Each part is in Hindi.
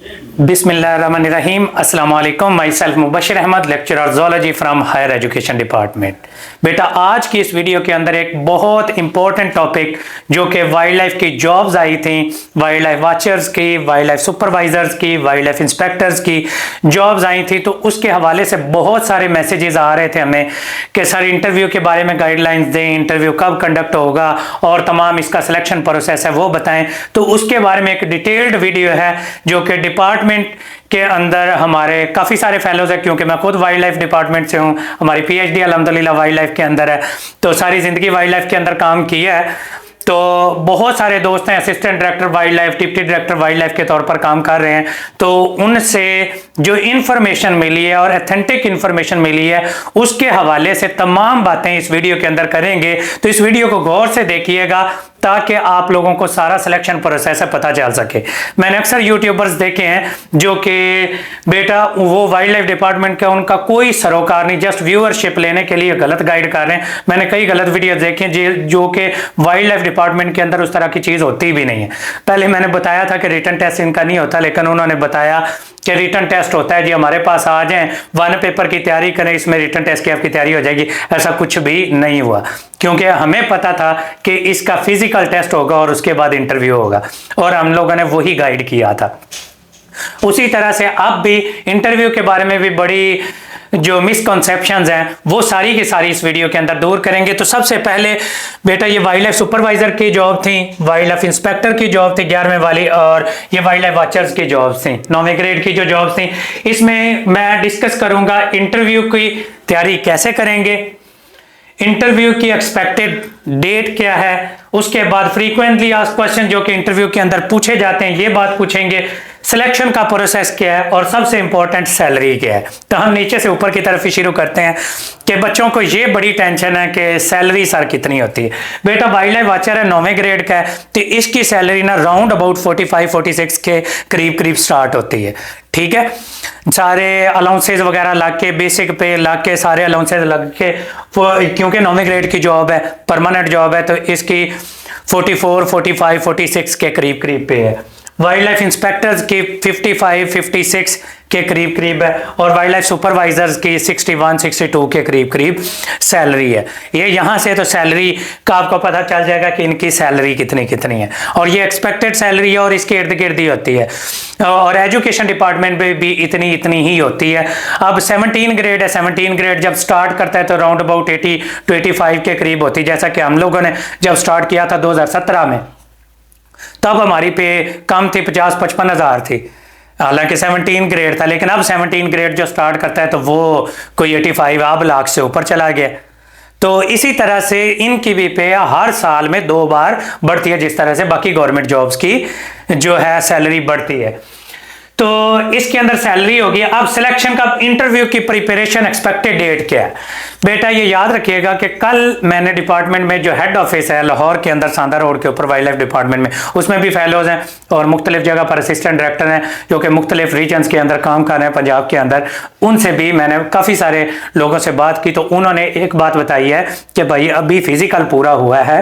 बिस्मिल्लाहिर्रहमानिर्रहीम। अस्सलाम वालेकुम। My self Mubashir Ahmad, lecturer zoology from higher education department. बेटा, आज की इस वीडियो के अंदर एक बहुत इंपॉर्टेंट टॉपिक जो कि वाइल्ड लाइफ की जॉब्स आई थी, वाइल्ड लाइफ वॉचर्स की, वाइल्ड लाइफ सुपरवाइजर्स की, वाइल्ड लाइफ इंस्पेक्टर्स की जॉब्स आई थी, तो उसके हवाले से बहुत सारे मैसेजेस आ रहे थे हमें कि सर इंटरव्यू के बारे में गाइडलाइंस दें, इंटरव्यू कब कंडक्ट होगा और तमाम इसका सिलेक्शन प्रोसेस है वो बताएं। तो उसके बारे में एक डिटेल्ड वीडियो है जो कि डिपार्टमेंट के अंदर हमारे काफ़ी सारे फेलोज है, क्योंकि मैं खुद वाइल्ड लाइफ डिपार्टमेंट से हूँ। हमारी पीएचडी अल्हम्दुलिल्लाह वाइल्ड लाइफ के अंदर है, तो सारी ज़िंदगी वाइल्ड लाइफ के अंदर काम किया है। तो बहुत सारे दोस्त हैं assistant director wild life, deputy director wild life के तौर पर काम कर रहे हैं। तो उनसे जो इन्फॉर्मेशन मिली है और अथेंटिक इन्फॉर्मेशन मिली है उसके हवाले से तमाम बातें इस वीडियो के अंदर करेंगे। तो इस वीडियो को गौर से देखिएगा ताकि आप लोगों को सारा सिलेक्शन प्रोसेस है पता चल सके। मैंने अक्सर यूट्यूबर्स देखे हैं जो कि बेटा वो वाइल्ड लाइफ डिपार्टमेंट का उनका कोई सरोकार नहीं, जस्ट व्यूअरशिप लेने के लिए गलत गाइड कर रहे हैं। मैंने कई गलत वीडियो देखे जो कि वाइल्ड लाइफ डिपार्टमेंट के अंदर उस तरह की चीज़ होती भी नहीं है। पहले मैंने बताया था कि रिटन टेस्ट इनका नहीं होता, लेकिन उन्होंने बताया कि रिटन टेस्ट होता है जी, हमारे पास आ जाएं, वन पेपर की तैयारी करें, इसमें रिटन टेस्ट की आपकी तैयारी हो जाएगी। ऐसा कुछ भी नहीं हुआ, क्योंकि हमें पता था कि इसका फिजिकल टेस्ट होगा और उसके बाद इंटरव्यू होगा, और हम लोगों ने वही गाइड किया था। उसी तरह से अब भी इंटरव्यू के बारे में भी बड़ी जो मिसकॉन्सेप्शंस हैं वो सारी की सारी इस वीडियो के अंदर दूर करेंगे। तो सबसे पहले बेटा ये वाइल्ड लाइफ सुपरवाइजर की जॉब थी, वाइल्ड लाइफ इंस्पेक्टर की जॉब थी 11वें वाली, और ये वाइल्ड लाइफ वॉचर्स की जॉब्स थी 9वें ग्रेड की जो जॉब्स थी। इसमें मैं डिस्कस करूंगा इंटरव्यू की तैयारी कैसे करेंगे, इंटरव्यू की एक्सपेक्टेड डेट क्या है, उसके बाद फ्रीक्वेंटली आस्क्ड क्वेश्चन जो कि इंटरव्यू के अंदर पूछे जाते हैं ये बात पूछेंगे, सिलेक्शन का प्रोसेस क्या है, और सबसे इंपॉर्टेंट सैलरी क्या है। तो हम नीचे से ऊपर की तरफ ही शुरू करते हैं कि बच्चों को ये बड़ी टेंशन है कि सैलरी सर कितनी होती है। बेटा वाइल्ड लाइफ वॉचर है 9वें ग्रेड का है, तो इसकी सैलरी ना राउंड अबाउट 45-46 के करीब करीब स्टार्ट होती है। ठीक है, सारे अलाउंसेज वगैरह लग के, बेसिक पे लग के, सारे अलाउंसेज लग के, क्योंकि 9वें ग्रेड की जॉब है, परमानेंट जॉब है, तो इसकी 44, 45, 46 के करीब करीब पे है। वाइल्ड लाइफ इंस्पेक्टर्स की 55, 56 के करीब करीब है, और वाइल्ड लाइफ सुपरवाइजर्स की 61, 62 के करीब करीब सैलरी है। ये यहाँ से तो सैलरी का आपको पता चल जाएगा कि इनकी सैलरी कितनी कितनी है, और ये एक्सपेक्टेड सैलरी है और इसके इर्द गिर्द ही होती है, और एजुकेशन डिपार्टमेंट में भी इतनी इतनी ही होती है। अब 17 ग्रेड है, 17 ग्रेड जब स्टार्ट करता है तो राउंड अबाउट 80 to 85 के करीब होती है। जैसा कि हम लोगों ने जब स्टार्ट किया था 2017 में, तब हमारी पे कम थी, 50-55 हज़ार थी, हालांकि 17 ग्रेड था, लेकिन अब 17 ग्रेड जो स्टार्ट करता है तो वो कोई 85 अब लाख से ऊपर चला गया। तो इसी तरह से इनकी भी पे हर साल में 2 बार बढ़ती है, जिस तरह से बाकी गवर्नमेंट जॉब्स की जो है सैलरी बढ़ती है। तो इसके अंदर सैलरी होगी। अब सिलेक्शन का, इंटरव्यू की प्रिपरेशन, एक्सपेक्टेड डेट क्या है। बेटा ये याद रखिएगा कि कल मैंने डिपार्टमेंट में जो हेड ऑफिस है लाहौर के अंदर सांदा रोड के ऊपर वाइल्ड लाइफ डिपार्टमेंट में, उसमें भी फेलोज हैं और मुख्तलिफ जगह पर असिस्टेंट डायरेक्टर हैं जो कि मुख्तलिफ रीजन्स के अंदर काम कर रहे हैं पंजाब के अंदर। उनसे भी मैंने काफ़ी सारे लोगों से बात की, तो उन्होंने एक बात बताई है कि भाई अभी फिजिकल पूरा हुआ है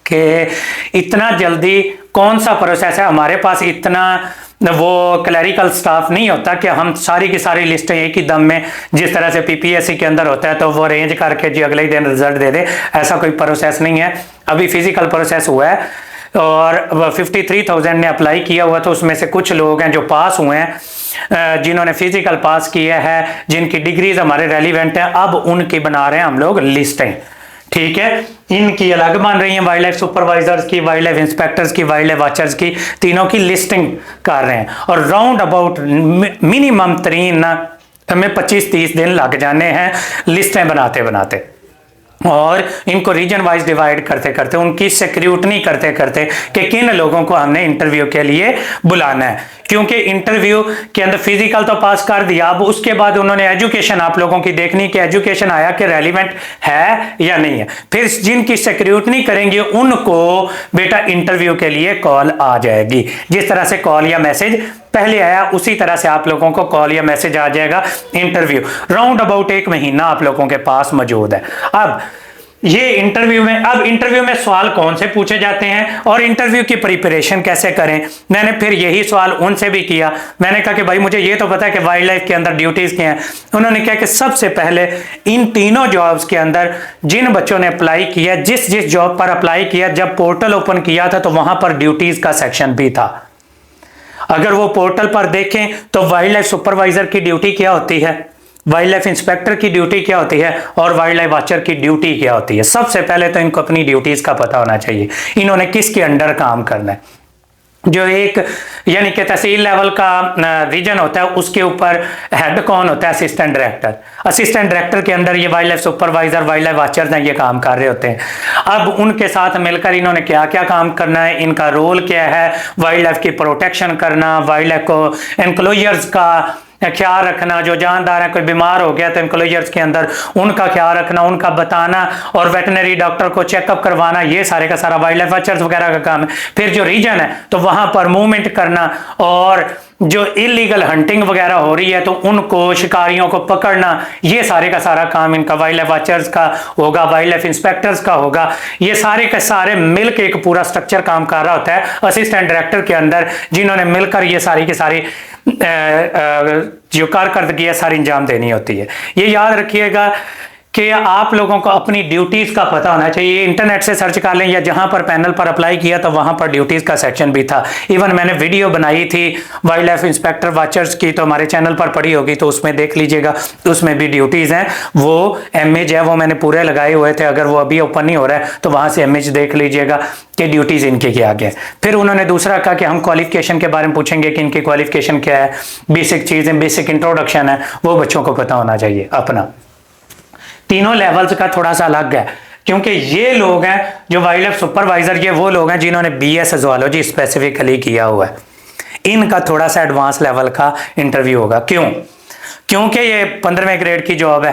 कि इतना जल्दी कौन सा प्रोसेस है, हमारे पास इतना वो क्लरिकल स्टाफ नहीं होता कि हम सारी की सारी लिस्टें एक ही दम में, जिस तरह से पीपीएससी के अंदर होता है तो वो अरेंज करके जी अगले ही दिन रिजल्ट दे दे, ऐसा कोई प्रोसेस नहीं है। अभी फिजिकल प्रोसेस हुआ है और 53,000 ने अप्लाई किया हुआ, तो उसमें से कुछ लोग हैं जो पास हुए हैं, जिन्होंने फिजिकल पास किया है, जिनकी डिग्रीज हमारे रेलिवेंट हैं, अब उनकी बना रहे हैं हम लोग लिस्टें। ठीक है, इनकी अलग बन रही हैं, वाइल्ड लाइफ सुपरवाइजर्स की, वाइल्ड लाइफ इंस्पेक्टर्स की, वाइल्ड लाइफ वॉचर्स की, तीनों की लिस्टिंग कर रहे हैं, और राउंड अबाउट मिनिमम तरीन हमें 25-30 दिन लग जाने हैं लिस्टें बनाते बनाते, और इनको रीजन वाइज डिवाइड करते करते, उनकी स्क्रूटनी करते करते कि किन लोगों को हमने इंटरव्यू के लिए बुलाना है। क्योंकि इंटरव्यू के अंदर फिजिकल तो पास कर दिया, अब उसके बाद उन्होंने एजुकेशन आप लोगों की देखनी कि एजुकेशन आया कि रेलिवेंट है या नहीं है। फिर जिनकी स्क्रूटनी करेंगे उनको बेटा इंटरव्यू के लिए कॉल आ जाएगी। जिस तरह से कॉल या मैसेज पहले आया उसी तरह से आप लोगों को कॉल या मैसेज आ जाएगा। इंटरव्यू राउंड अबाउट 1 महीना आप लोगों के पास मौजूद है। अब ये इंटरव्यू में, अब इंटरव्यू में सवाल कौन से पूछे जाते हैं और इंटरव्यू की प्रिपरेशन कैसे करें, मैंने फिर यही सवाल उनसे भी किया। मैंने कहा कि भाई मुझे ये तो पता है कि वाइल्ड लाइफ के अंदर ड्यूटीज क्या हैं। उन्होंने कहा कि सबसे पहले इन तीनों जॉब्स के अंदर जिन बच्चों ने अप्लाई किया, जिस जिस जॉब पर अप्लाई किया, जब पोर्टल ओपन किया था तो वहां पर ड्यूटीज का सेक्शन भी था। अगर वो पोर्टल पर देखें तो वाइल्ड लाइफ सुपरवाइजर की ड्यूटी क्या होती है, वाइल्ड लाइफ इंस्पेक्टर की ड्यूटी क्या होती है और वाइल्ड लाइफ वॉचर की ड्यूटी क्या होती है। सबसे पहले तो इनको अपनी ड्यूटीज का पता होना चाहिए, इन्होंने किसके अंडर काम करना है। जो एक यानी कि तहसील लेवल का रीजन होता है उसके ऊपर हेड कौन होता है, असिस्टेंट डायरेक्टर। असिस्टेंट डायरेक्टर के अंदर ये wild life supervisor, wild life watchers हैं, ये काम कर रहे होते हैं। अब उनके साथ मिलकर इन्होंने क्या क्या काम करना है, इनका रोल क्या है, वाइल्ड लाइफ की प्रोटेक्शन करना, वाइल्ड लाइफ को एनक्लोजर्स का ख्याल रखना, जो जानदार है कोई बीमार हो गया तो एनक्लोजर्स के अंदर उनका ख्याल रखना, उनका बताना और वेटनरी डॉक्टर को चेकअप करवाना, ये सारे का सारा वाइल्ड लाइफ वॉचर्स वगैरह का काम है। फिर जो रीजन है तो वहां पर मूवमेंट करना और जो इलीगल हंटिंग वगैरह हो रही है तो उनको, शिकारियों को पकड़ना, ये सारे का सारा काम इनका वाइल्ड लाइफ वॉचर्स का होगा, वाइल्ड लाइफ इंस्पेक्टर्स का होगा। ये सारे के सारे मिलकर एक पूरा स्ट्रक्चर काम कर रहा होता है असिस्टेंट डायरेक्टर के अंदर, जिन्होंने मिलकर ये सारी की सारी जो कारकर्दगी है सारी अंजाम देनी होती है। ये याद रखिएगा कि आप लोगों को अपनी ड्यूटीज का पता होना चाहिए। इंटरनेट से सर्च कर लें या जहां पर पैनल पर अप्लाई किया तो वहां पर ड्यूटीज का सेक्शन भी था। इवन मैंने वीडियो बनाई थी वाइल्ड लाइफ इंस्पेक्टर वॉचर्स की, तो हमारे चैनल पर पड़ी होगी, तो उसमें देख लीजिएगा, उसमें भी ड्यूटीज हैं। वो इमेज है वो मैंने पूरे लगाए हुए थे, अगर वो अभी ओपन नहीं हो रहा है तो वहां से इमेज देख लीजिएगा कि ड्यूटीज इनके क्या क्या है। फिर उन्होंने दूसरा कहा कि हम क्वालिफिकेशन के बारे में पूछेंगे कि इनकी क्वालिफिकेशन क्या है, बेसिक चीजें, बेसिक इंट्रोडक्शन है, वो बच्चों को पता होना चाहिए अपना। तीनों लेवल्स का थोड़ा सा अलग है क्योंकि ये लोग हैं जो वाइल्ड लाइफ सुपरवाइजर, ये वो लोग हैं जिन्होंने बीएस ज़ूलॉजी स्पेसिफिकली किया हुआ है। इनका थोड़ा सा एडवांस लेवल का इंटरव्यू होगा। क्यों? क्योंकि ये 15वें ग्रेड की जॉब है।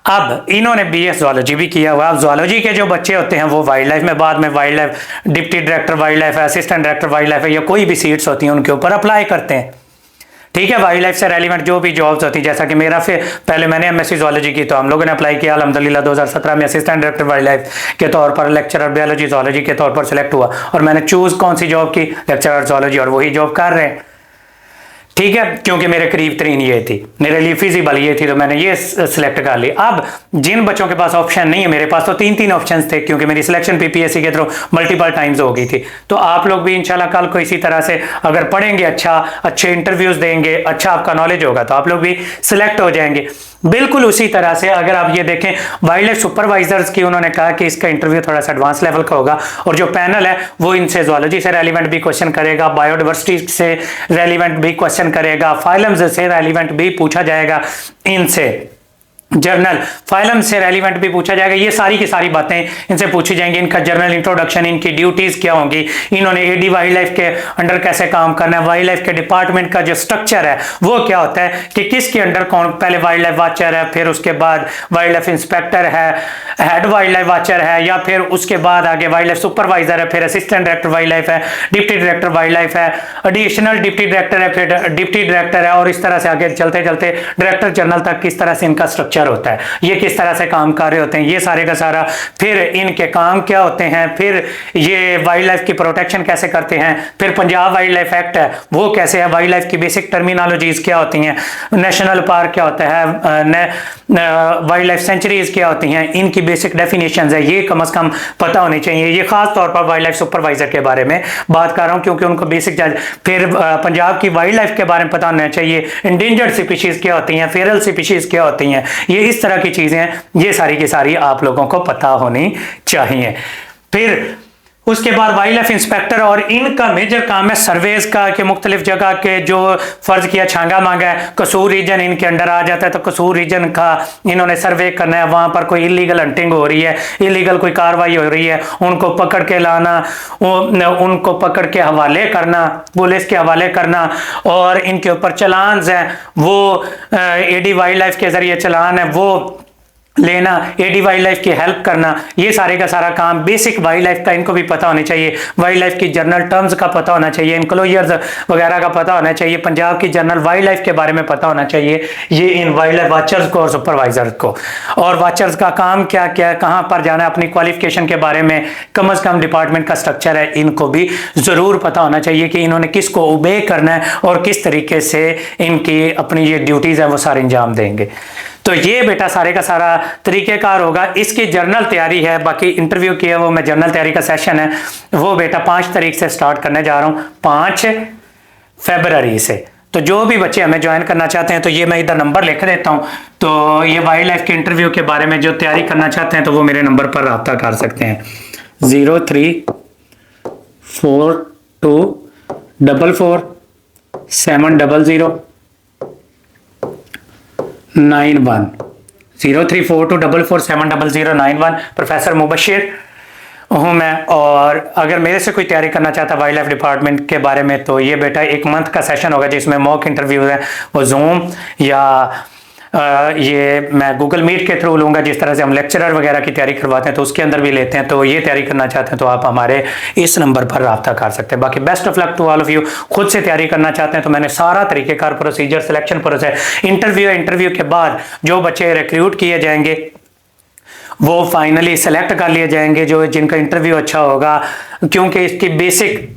अब इन्होंने बीएस ज़ूलॉजी भी किया हुआ है। अब ज़ूलॉजी के जो बच्चे होते हैं वो वाइल्ड लाइफ में बाद में wild life deputy director wild life है, असिस्टेंट डायरेक्टर वाइल्ड लाइफ है, या कोई भी सीट्स होती हैं उनके ऊपर अप्लाई करते हैं। ठीक है, वाइल्ड लाइफ से रेलिवेंट जो भी जॉब्स होती है, जैसा कि मेरा फिर पहले मैंने एमएससी ज़ूलॉजी की तो हम लोगों ने अप्लाई किया, अल्हम्दुलिल्लाह 2017 में असिस्टेंट डायरेक्टर वाइल्ड लाइफ के तौर पर, लेक्चरर बायोलॉजी ज़ूलॉजी के तौर पर सिलेक्ट हुआ और मैंने चूज कौन सी जॉब की, लेक्चरर ज़ूलॉजी, और वही जॉब कर रहे हैं। ठीक है, क्योंकि मेरे करीब तरीन ये थी, मेरे लिए फिजिबल ये थी, तो मैंने ये सिलेक्ट कर ली। अब जिन बच्चों के पास ऑप्शन नहीं है, मेरे पास तो 3 ऑप्शंस थे क्योंकि मेरी सिलेक्शन पीपीएससी के थ्रू मल्टीपल टाइम्स हो गई थी। तो आप लोग भी इंशाल्लाह कल को इसी तरह से अगर पढ़ेंगे, अच्छे इंटरव्यूज देंगे, अच्छा आपका नॉलेज होगा तो आप लोग भी सिलेक्ट हो जाएंगे। बिल्कुल उसी तरह से अगर आप ये देखें वाइल्ड लाइफ सुपरवाइजर्स की, उन्होंने कहा कि इसका इंटरव्यू थोड़ा सा एडवांस लेवल का होगा और जो पैनल है वो इनसे ज़ूलॉजी से रेलिवेंट भी क्वेश्चन करेगा, बायोडाइवर्सिटी से रेलिवेंट भी क्वेश्चन करेगा, फाइलम्स से रेलिवेंट भी पूछा जाएगा, इनसे जर्नल फाइलम से रेलिवेंट भी पूछा जाएगा। ये सारी की सारी बातें इनसे पूछी जाएंगी। इनका जर्नल इंट्रोडक्शन, इनकी ड्यूटीज क्या होंगी, इन्होंने एडी वाइल्ड लाइफ के अंडर कैसे काम करना है, वाइल्ड लाइफ के डिपार्टमेंट का जो स्ट्रक्चर है वो क्या होता है, कि किसके अंडर कौन, पहले वाइल्ड लाइफ वॉचर है, फिर उसके बाद वाइल्ड लाइफ इंस्पेक्टर है, हेड वाइल्ड लाइफ वॉचर है, या फिर उसके बाद आगे वाइल्ड लाइफ सुपरवाइजर है, फिर असिस्टेंट डायरेक्टर वाइल्ड लाइफ है, डिप्टी डायरेक्टर वाइल्ड लाइफ है, एडिशनल डिप्टी डायरेक्टर है, फिर डिप्टी डायरेक्टर है, और इस तरह से आगे चलते चलते डायरेक्टर जनरल तक किस तरह से इनका स्ट्रक्चर होता है, ये किस तरह से काम कर रहे होते हैं, ये सारे का सारा, फिर इनके काम क्या होते हैं, फिर ये वाइल्ड लाइफ की प्रोटेक्शन कैसे करते हैं, फिर पंजाब वाइल्ड लाइफ एक्ट है वो कैसे है, वाइल्ड लाइफ की बेसिक टर्मिनोलॉजीज क्या होती हैं, नेशनल पार्क क्या होता है, वाइल्ड लाइफ सेंचुरीज क्या होती हैं, इनकी बेसिक डेफिनेशंस है, ये कम से कम पता होनी चाहिए। ये खास तौर पर वाइल्ड लाइफ सुपरवाइजर के बारे में बात कर रहा हूं क्योंकि उनको बेसिक चार्ज, फिर पंजाब की वाइल्ड लाइफ के बारे में पता होना चाहिए, इंडेंजर्ड स्पीशीज क्या होती हैं, फेरल स्पीशीज क्या होती हैं, ये इस तरह की चीजें, ये सारी की सारी आप लोगों को पता होनी चाहिए। फिर उसके बाद वाइल्ड लाइफ इंस्पेक्टर, और इनका मेजर काम है सर्वेज का, कि मुख्तलिफ जगह के जो फर्ज किया छांगा मांगा है, कसूर रीजन इनके अंडर आ जाता है तो कसूर रीजन का इन्होंने सर्वे करना है, वहां पर कोई इलीगल हंटिंग हो रही है, इलीगल कोई कार्रवाई हो रही है, उनको पकड़ के लाना, उनको पकड़ के हवाले करना, पुलिस के हवाले करना, और इनके ऊपर चलान हैं वो एडी वाइल्ड लाइफ के जरिए चलान है वो लेना, एडी वाइल्ड लाइफ की हेल्प करना, ये सारे का सारा काम बेसिक वाइल्ड लाइफ का इनको भी पता होना चाहिए। वाइल्ड लाइफ की जर्नल टर्म्स का पता होना चाहिए, इनक्लोजर्स वगैरह का पता होना चाहिए, पंजाब की जर्नल वाइल्ड लाइफ के बारे में पता होना चाहिए, ये इन वाइल्ड लाइफ वॉचर्स को और सुपरवाइजर्स को। और वॉचर्स का काम क्या क्या, कहाँ पर जाना है, अपनी क्वालिफिकेशन के बारे में कम से कम डिपार्टमेंट का स्ट्रक्चर है, इनको भी जरूर पता होना चाहिए कि इन्होंने किसको ओबे करना है और किस तरीके से इनकी अपनी ये ड्यूटीज है वो सारे अंजाम देंगे। तो ये बेटा सारे का सारा तरीकेकार होगा। इसकी जर्नल तैयारी है, बाकी इंटरव्यू की है वो, मैं जर्नल तैयारी का सेशन है वो बेटा 5 तारीख से स्टार्ट करने जा रहा हूँ, 5 फरवरी से। तो जो भी बच्चे हमें ज्वाइन करना चाहते हैं तो ये मैं इधर नंबर लिख देता हूँ, तो ये वाइल्ड लाइफ के इंटरव्यू के बारे में जो तैयारी करना चाहते हैं तो वो मेरे नंबर पर रब्ता कर सकते हैं 0342470091 0342470091। प्रोफेसर मुबशिर हूँ मैं। और अगर मेरे से कोई तैयारी करना चाहता है वाइल्ड लाइफ डिपार्टमेंट के बारे में तो ये बेटा 1 मंथ का सेशन होगा जिसमें मॉक इंटरव्यू है, वो जूम या ये मैं गूगल मीट के थ्रू लूँगा, जिस तरह से हम लेक्चरर वगैरह की तैयारी करवाते हैं तो उसके अंदर भी लेते हैं। तो ये तैयारी करना चाहते हैं तो आप हमारे इस नंबर पर रब्ता कर सकते हैं। बाकी best of luck to all of you. खुद से तैयारी करना चाहते हैं तो मैंने सारा तरीकेकार, प्रोसीजर, सिलेक्शन प्रोसेस, इंटरव्यू के बाद जो बच्चे रिक्रूट किए जाएंगे वो फाइनली सेलेक्ट कर लिए जाएंगे, जो जिनका इंटरव्यू अच्छा होगा, क्योंकि इसकी बेसिक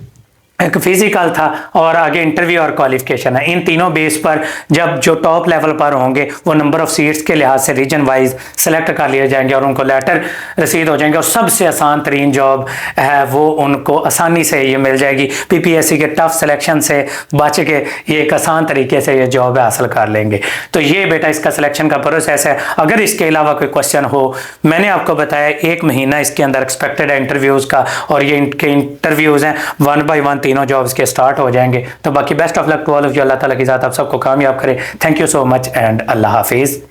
एक फिजिकल था और आगे इंटरव्यू और क्वालिफिकेशन है। इन तीनों बेस पर जब जो टॉप लेवल पर होंगे वो नंबर ऑफ सीट्स के लिहाज से रीजन वाइज सेलेक्ट कर लिए जाएंगे और उनको लेटर रसीद हो जाएंगे और सबसे आसान तरीन जॉब है वो उनको आसानी से ये मिल जाएगी। पीपीएससी के टफ सिलेक्शन से बच के ये एक आसान तरीके से ये जॉब हासिल कर लेंगे। तो ये बेटा इसका सिलेक्शन का प्रोसेस है। अगर इसके अलावा कोई क्वेश्चन हो, मैंने आपको बताया 1 महीना इसके अंदर एक्सपेक्टेड है इंटरव्यूज़ का, और ये इनके इंटरव्यूज़ हैं 1 by 1 तीनों जॉब्स के स्टार्ट हो जाएंगे। तो बाकी best of luck to all of you. अल्लाह ताला की ज़ात आप सबको कामयाब करे। Thank you so much and अल्लाह हाफिज़।